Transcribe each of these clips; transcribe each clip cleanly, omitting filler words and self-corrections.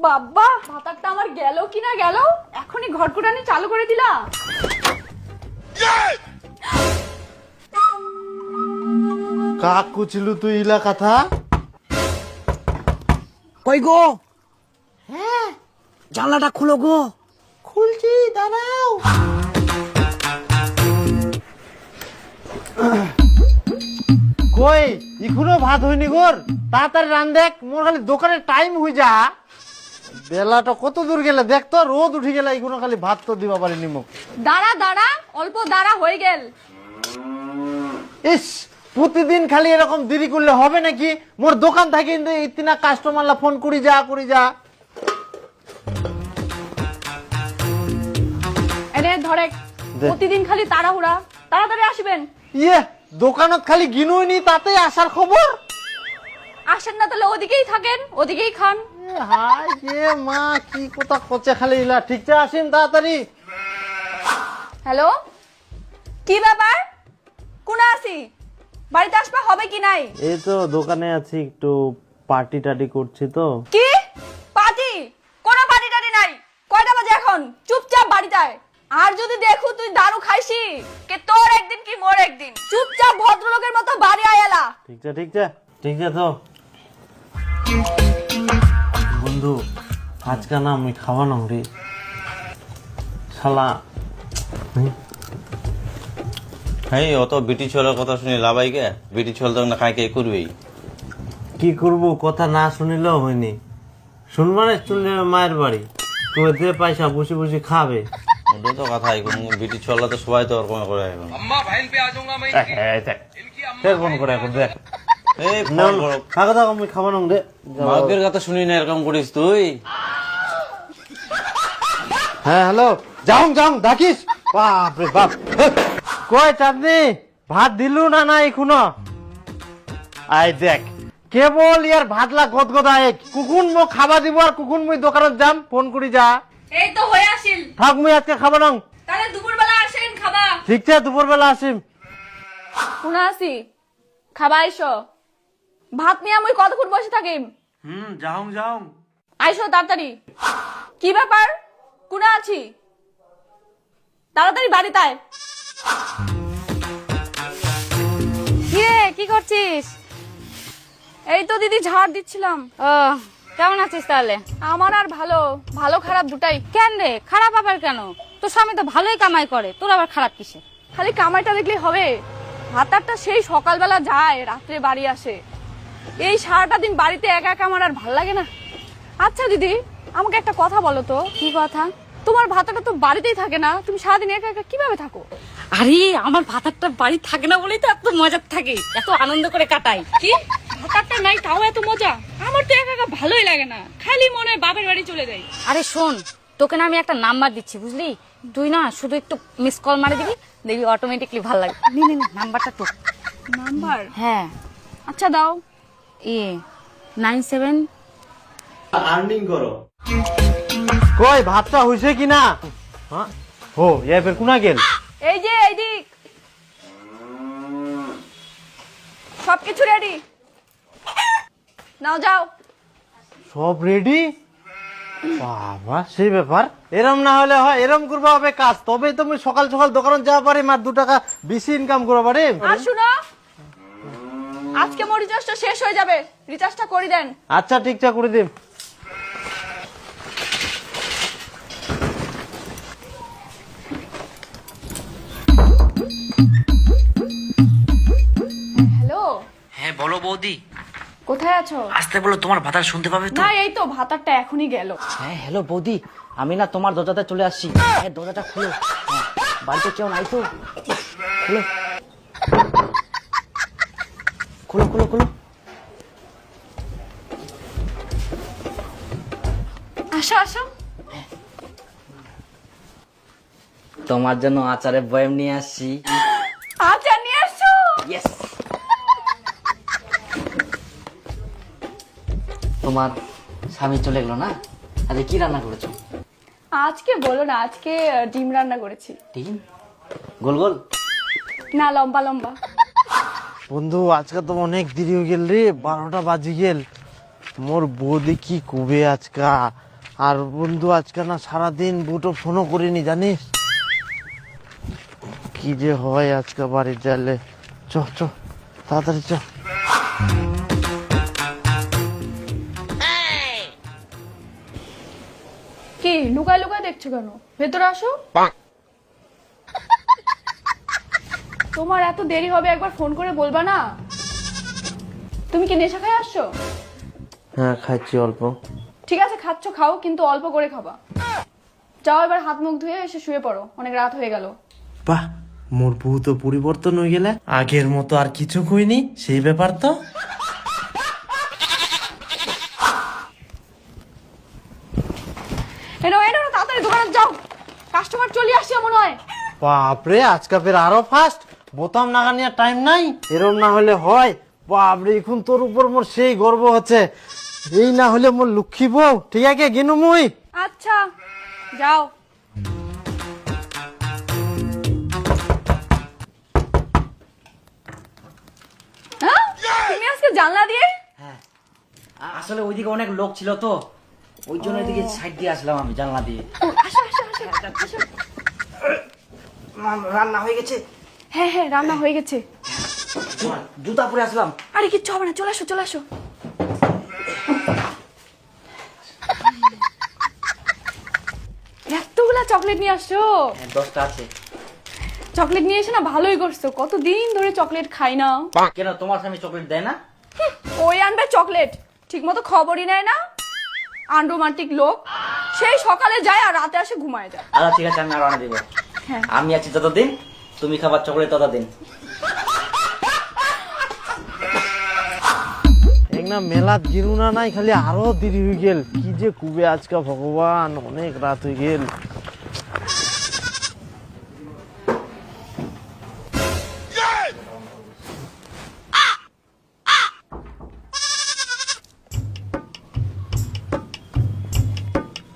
বাবা, ভাতারটা আমার গেল কিনা গেল, এখনই ঘটঘটানি চালু করে দিলাম। কাক কুচিলু তুই ইলা কথা কই গো? হ্যাঁ, জানলাটা খুলো গো। খুলছি, দাঁড়াও। কই এখনো ভাত হয়নি গোর? তাড়াতাড়ি রান দেখ, মোর খালি দোকানের টাইম হয়ে যা। বেলাটা কত দূর গেলে দেখ তো, রোদ উঠে গেলে এখনো খালি ভাত তো দিবা পারিনি মুখ। দাঁড়া দাঁড়া, অল্প দাঁড়া, হয়ে গেল। ইস, প্রতিদিন খালি এরকম দেরি করলে হবে নাকি? মোর দোকান থাকে ইতিনা কাস্টমারলা ফোন করি যা করি যা। এনে ধরে, প্রতিদিন খালি তাড়াহুড়া, তাড়াতাড়ি আসবেন। ইয়ে, দোকানত খালি গিনুই নি তাতে আসার খবর। আসেন না তাহলে ওদিকেই থাকেন, ওদিকেই খান। হাই রে মা, কি কথা কচে খালি ইলা। ঠিক আছে, আসিম তাড়াতাড়ি। হ্যালো, কি ব্যাপার? কোন আসি? বাড়িতে আসবা হবে কি নাই? এই তো দোকানে আছি, একটু পার্টি টাটি করছি তো। কি পার্টি? কোনো পার্টি টাটি নাই। কয়টা বাজে এখন? চুপচাপ বাড়িতে আয়। আর যদি দেখো তুই দারু খাইছি, কে তোর একদিন কি মোর একদিন। চুপচাপ ভদ্রলোকের মতো বাড়ি আয়ালা। ঠিক আছে ঠিক আছে ঠিক আছে। তো বন্ধু, আজকে না আমি খাওয়ানো রে শালা। হ্যাঁ, অত বিটি ছোলের কথা শুনে লাভাই কে? বিটি ছোল তো না খাই কে করবেই। কি করব, কথা না শুনিলেও হয়নি। শুনবানে চলে মায়ের বাড়ি, তো দে পয়সা বসে বসে খাবে। ওটা তো কথাই, বিটি ছোলা তো সবাই তো ওরকম করে এখন। ফোন করে এখন দেখ। এই ফোন করো। থাকো থাকো, আমি খাওয়ানো রে। মাকের কথা শুনি না এরকম করিস তুই। হ্যাঁ হ্যালো, যাও যাও ডাকিস। বাপ রে বাপ, কই চাঁদনি, ভাত দিলু না না এখনো? আই দেখ, কেবল ইয়ার ভাতলা গদগদায়। কুকুন মো খাবা দিব আর কুকুন মুই দোকানত যাম, ফোন করি যা। এই তো হয়ে আসিল। থাক, মুই আজকে খাবা নং। তাহলে দুপুরবেলা আসেন খাবা। ঠিক আছে, দুপুর বেলা আসিম। কোন আসি? খাবা আইসো। ভাত নিয়ে মুই কতক্ষণ বসে থাকিম? যাও যাও। আইসো তাড়াতাড়ি। কি ব্যাপার? কোন আছি? তাড়াতাড়ি বাড়িতে আয়। কি রে, কি করছিস? এই তো দিদি, ঝাড় দিচ্ছিলাম। ও, কেমন আছিস তাহলে? আমার আর ভালো, ভালো খারাপ দুটাই। কেন রে, খারাপ আবার কেন? তোর স্বামী তো ভালোই কামাই করে, তোর আবার খারাপ কিসে? খালি কামাইটা দেখলেই হবে? ভাতারটা সেই সকালবেলা যায়, রাত্রে বাড়ি আসে। এই সারাটা দিন বাড়িতে একা একা আমার আর ভাল লাগে না। আচ্ছা দিদি, আমাকে একটা কথা বলো তো। কি কথা? তোমার ভাতাটা তো বাড়িতেই থাকে না, তুমি সারাদিন একা একা কিভাবে থাকো? আরে, আমার ভাতারটা বাড়ি থাকে না বলেই তো এত মজা থাকে, এত আনন্দ করে কাটাই। কি ভাতারটা নাই তাও এত মজা? আমার তো একা একা ভালোই লাগে না, খালি মনে হয় বাপের বাড়ি চলে যাই। আরে শোন, তোকে না আমি একটা নাম্বার দিচ্ছি, বুঝলি? তুই না শুধু একটু মিস কল মারে দিবি, দেখবি অটোমেটিকলি ভালো লাগে। নে নে নে, নাম্বারটা তো। নাম্বার? হ্যাঁ, আচ্ছা দাও। 97। আর্নিং করো। কই ভাতটা হইছে কিনা? হ্যাঁ, ও এ ফের কোনা গেল? এই যে এইদিক, সবকিছু রেডি, নাও যাও। সব রেডি? বাবা, সেই ব্যাপার। এরম না হলে হয়, এরম করবা হবে কাজ, তবেই তুমি সকাল সকাল দোকানে যাওয়া পারি, মার 2 টাকা বেশি ইনকাম করবা পারি। আর শুনো, আজকে মোর রিচার্জটা শেষ হয়ে যাবে, রিচার্জটা করে দেন। আচ্ছা ঠিক আছে, করে দিম। হ্যালো, হ্যাঁ বলো বৌদি। কোথায় আছো? আসতে বলো, তোমার ভাতার শুনতে পাবে তো। না, এই তো ভাতারটা এখনই গেল। হ্যাঁ হ্যালো বৌদি, আমি না তোমার দরজাতে চলে আসছি। হ্যাঁ, দরজাটা খুলো। হ্যাঁ, বাড়িতে কেউ নাই তো? খুলো খুলো খুলো খুলো। আসো আসো। তোমার জন্য আচারের বয়াম নিয়ে আসছি। আচ্ছা, নিয়ে আসো। ইয়েস। তোমার স্বামী চলে গেল না? আরে কি রান্না করেছো? আজকে বলো না, আজকে ডিম রান্না করেছি। ডিম? গোল গোল? না, লম্বা লম্বা। বন্ধু, আজকে তো অনেক দেরি হয়ে গেল রে, 12টা বাজি গেল। মোর বৌদি কি কবে আজকা আর বন্ধু আজকে না সারাদিন বুটো ফোনও করিনি জানিস। কি যে হয় আজকে বাড়ি যাইলে। চ চ তাড়াতাড়ি চ। কি লুকায় লুকায় দেখছো কেন? ভেতরে আসো। তোমার এত দেরি হবে একবার ফোন করে বলবা না? তুমি কি নেশা খেয়ে আসছো? হ্যাঁ খাচ্ছি অল্প। ঠিক আছে খাচ্ছ খাও, কিন্তু অল্প করে খাবা। যাও এবার হাত মুখ ধুয়ে এসে শুয়ে পড়ো, অনেক রাত হয়ে গেল। বাহ, মোর বউ তো পরিবর্তন হয়ে গেলে, আগের মতো আর কিছু কইনি সেই ব্যাপার তো। এনো এনো তাড়াতাড়ি দোকানে যাও, কাস্টমার চলে আসছে মনে হয়। বাপরে আজকে ফের আরো ফাস্ট, বোতাম নাগানিয়া টাইম নাই। এরম না হলে হয়? বাপরে এখন তোর উপর মোর সেই গর্ব হচ্ছে। এই না হলে মোর লক্ষ্মী বউ। ঠিক আছে গেনু মুই। আচ্ছা যাও। হ্যাঁ তুমি আজকে জানলা দিয়ে? হ্যাঁ, আসলে ওইদিকে অনেক লোক ছিল তো, ওই জন্য এদিকে সাইড দিয়ে আসলাম আমি জানলা দিয়ে। আসো আসো আসো আসো। রান্না হয়ে গেছে? হ্যাঁ হ্যাঁ রান্না হয়ে গেছে। জুতা পরে আসলাম। আরে কিচ্ছু হবে না, চলে আসো চলে আসো। এতগুলা চকলেট নিয়ে আসছো? 10টা আছে। চকলেট নিয়ে এসে না ভালোই করছো, কতদিন ধরে চকলেট খাই না। কেন তোমার স্বামী চকলেট দেয় না? ওই আনবে চকলেট, ঠিক মতো খবরই নেয় না। আনরোমান্টিক লোক, সেই সকালে যায় আর রাতে আসে ঘুমায় যায়। আচ্ছা ঠিক আছে, আমি আর আনা দিব। হ্যাঁ আমি আছি ততদিন, তুমি খাবার চকলেট ততদিন। না মেলাত গিরু না নাই, খালি আরো দেরি হয়ে গেল। কি যে কুবে আজকে ভগবান, অনেক রাত হয়ে গেল।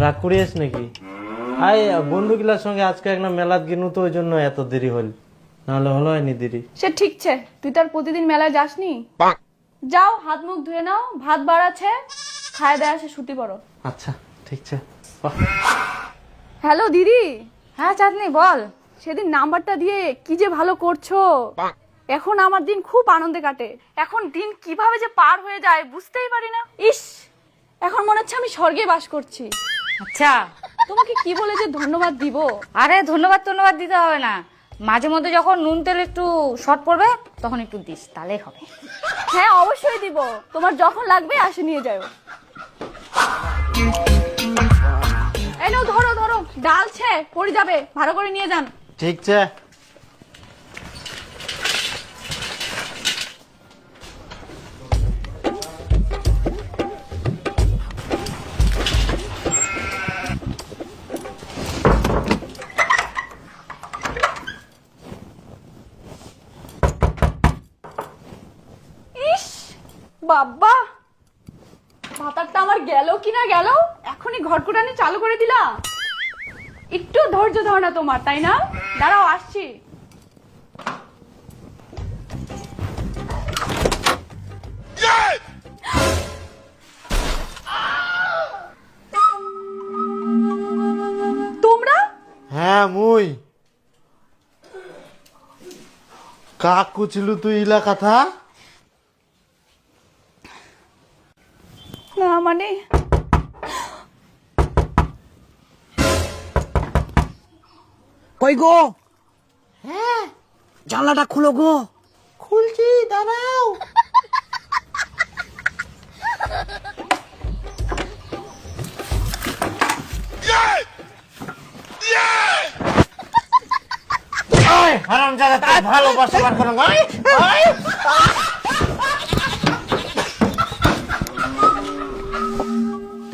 রাগ করিস নাকি? আই বন্ধুগুলার সঙ্গে আজকে একটা মেলাত গিনু তো, ওই জন্য এত দেরি হল, নাহলে হলো হয়নি দেরি। সে ঠিকছে, তুই তার প্রতিদিন মেলায় যাসনি? যাও হাত মুখ ধুয়ে নাও, ভাত বাড়াচ্ছে, খায় দেয় আসে শুতি পড়ো। আচ্ছা ঠিক আছে। বাহ। হ্যালো দিদি। হ্যাঁ চাঁদনি বল। সেদিন নাম্বারটা দিয়ে কি যে ভালো করছো। এখন আমার দিন খুব আনন্দে কাটে। এখন দিন কিভাবে যে পার হয়ে যায় বুঝতেই পারি না। ইস, এখন মনে হচ্ছে আমি স্বর্গে বাস করছি। আচ্ছা, তোমাকে কি বলে যে ধন্যবাদ দিব। আরে ধন্যবাদ দিতে হবে না, মাঝে মধ্যে যখন নুন তেল একটু শর্ট পড়বে তখন একটু দিস, তাহলেই হবে। হ্যাঁ অবশ্যই দিব, তোমার যখন লাগবে আসে নিয়ে যাও। এই নাও ধরো ধরো, ডালছে পড়ে যাবে, ভালো করে নিয়ে যান। ঠিক আছে। ইস বাবা, ভাতারটা আমার গেল কিনা গেল, এখনই ঘরকুটানি চালু করে দিলা। একটু ধৈর্য ধর না তোমার, তাই না? দাঁড়াও আসছি। তোমরা? হ্যাঁ মুই। কাক কুছিলু তুই ইলা কথা? না মানে কই গো? হ্যাঁ, জানলাটা খুলো গো। খুলছি দাঁড়াও। হারামজাদা, তুই ভালোবাসবার কোনো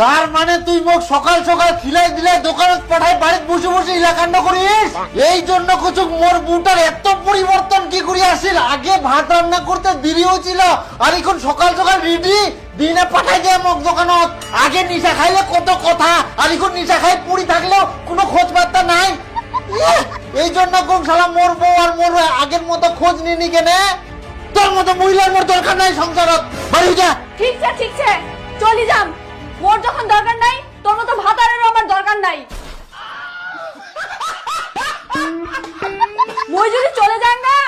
তার মানে তুই মোক সকাল সকাল খিলাই দিলে, দোকানে পাঠাই, বাড়িতে বসে বসে ইলাকাণ্ড করিস। এই জন্য কুচুক মোর বুটার এত পরিবর্তন কি করি আসিল। আগে ভাত রান্না করতে দেরিও ছিল, আর এখন সকাল সকাল রেডি দিনে পাঠাই দেয় মোক দোকানত। আগে নিশা খাইলে কত কথা, আর এখন নিশা খাই পুরি থাকলেও কোনো খোঁজ বার্তা নাই। এই জন্য কোন শালা মোর বউ আর মোর আগের মতো খোঁজ নিনি কেনে। তোর মতো মহিলার মোর দরকার নাই সংসারত, বাড়ি যা। ঠিকছে চলি যাম। মোর যখন দরকার নাই, তোর মতো ভাতা করার নাই। মই যদি চলে যান না,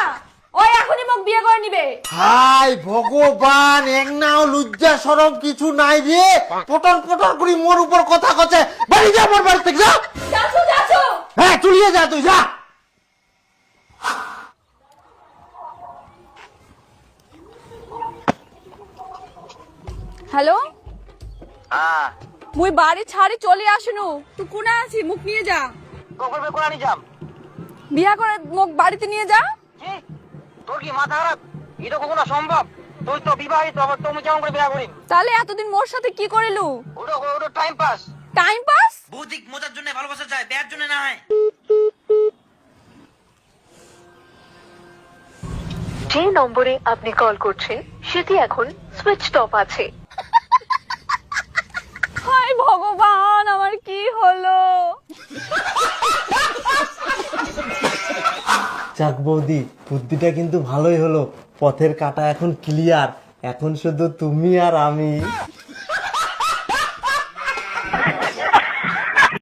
ওই এখনই মোক বিয়ে করে নিবে। হাই ভগবান, এক নাও লজ্জা শরম কিছু নাই রে, পটর পটর করে মোর উপর কথা কচ্ছে। বাড়ি যা, মোর বাড়ি থেকে যা। যাচ্ছো যাচ্ছো। হ্যাঁ চলিয়ে যা, তুই যা। হ্যালো, মুই বাড়ি ছাড়ি চলে আসনু, তুই কোনা আছি, মুখ নিয়ে যা। কখন কোন আনি যাম? বিয়া করে মোক বাড়িতে নিয়ে যা। কি তোর কি মাথা খারাপ? এটা কখনো সম্ভব? তুই তো বিবাহিত, আবার তুমি কেমন করে বিয়ে করিম? তাহলে এতদিন মোর সাথে কি করিলু? ওটা টাইম পাস। Time pass? বৌদিক মজার জন্য ভালোবাসা যায়, বিয়ের জন্য না হয়। যে নম্বরে আপনি কল করছেন সেটি এখন সুইচড অফ আছে। হায় ভগবান, আমার কি হলো? যাক বৌদি, বুদ্ধিটা কিন্তু ভালোই হলো। পথের কাটা এখন ক্লিয়ার, এখন শুধু তুমি আর আমি।